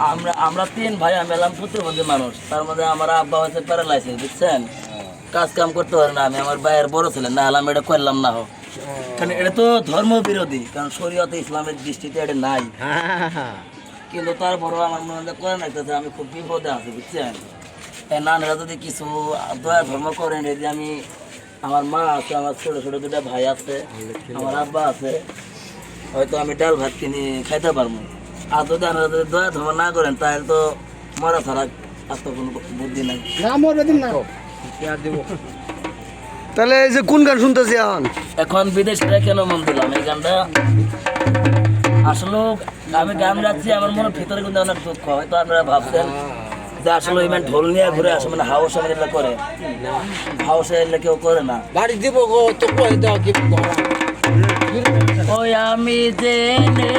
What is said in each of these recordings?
আমরা আমরা তিন ভাই, আমি এলাম প্রতিবন্ধী মানুষ। তার মধ্যে আমার আব্বা হচ্ছে প্যারালাইসিস, বুঝছেন, কাজ কাম করতে পারে না। আমি আমার ভাইয়ের বড় ছেলে, না হলাম এটা করলাম না হোক, কারণ এটা তো ধর্ম বিরোধী, কারণ শরীয়তে ইসলামের দৃষ্টিতে এটা নাই। কিন্তু তারপরেও আমার মনে হয় করে রাখতেছে আমি খুব বিপদে আছি, বুঝছেন। নানেরা যদি কিছু দয়া ধর্ম করেন, এই যে আমি, আমার মা আছে, আমার ছোট ছোট দুটা ভাই আছে, আমার আব্বা আছে, হয়তো আমি ডাল ভাত কিনে খাইতে পারবো। আর যদি আপনারা যদি দয়া ধর্ম না করেন, তাহলে তো মরা ছাড়া আর তো কোনো বুদ্ধি নাই। তাহলে এই যে কোন গান শুনতেছি এখন? এখন বিদেশিরা কেন মন দিলাম এই গানটা, আসলে আমি গান গাচ্ছি, আমার মনে ভিতরে কিন্তু অনেক দুঃখ। হয়তো আপনারা ভাবছেন যে আসলে ইমান ঢোল নিয়ে ঘুরে আসে, মানে হাউস এগুলো করে, হাউসে এগুলো কেউ করে না। বাড়ি দিব গো তো কই দাও কি ওই আমি জেনে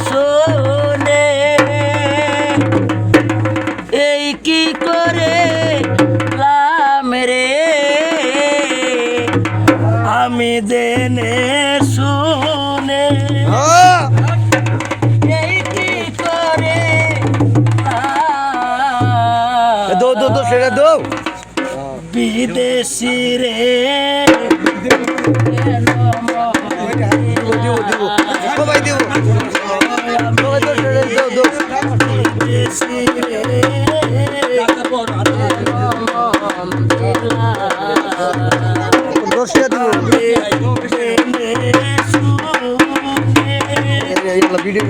শুনে এই কি করে লাম রে, আমি জেনে শুনে এই কি করে দো দো দো সেটা দো। বিদেশি রে সবাই দিব। বিদেশি রে দশটা দিব। ভিডিও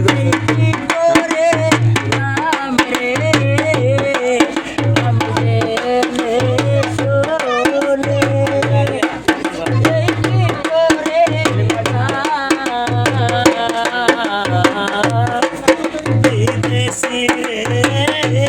বিদেশি রে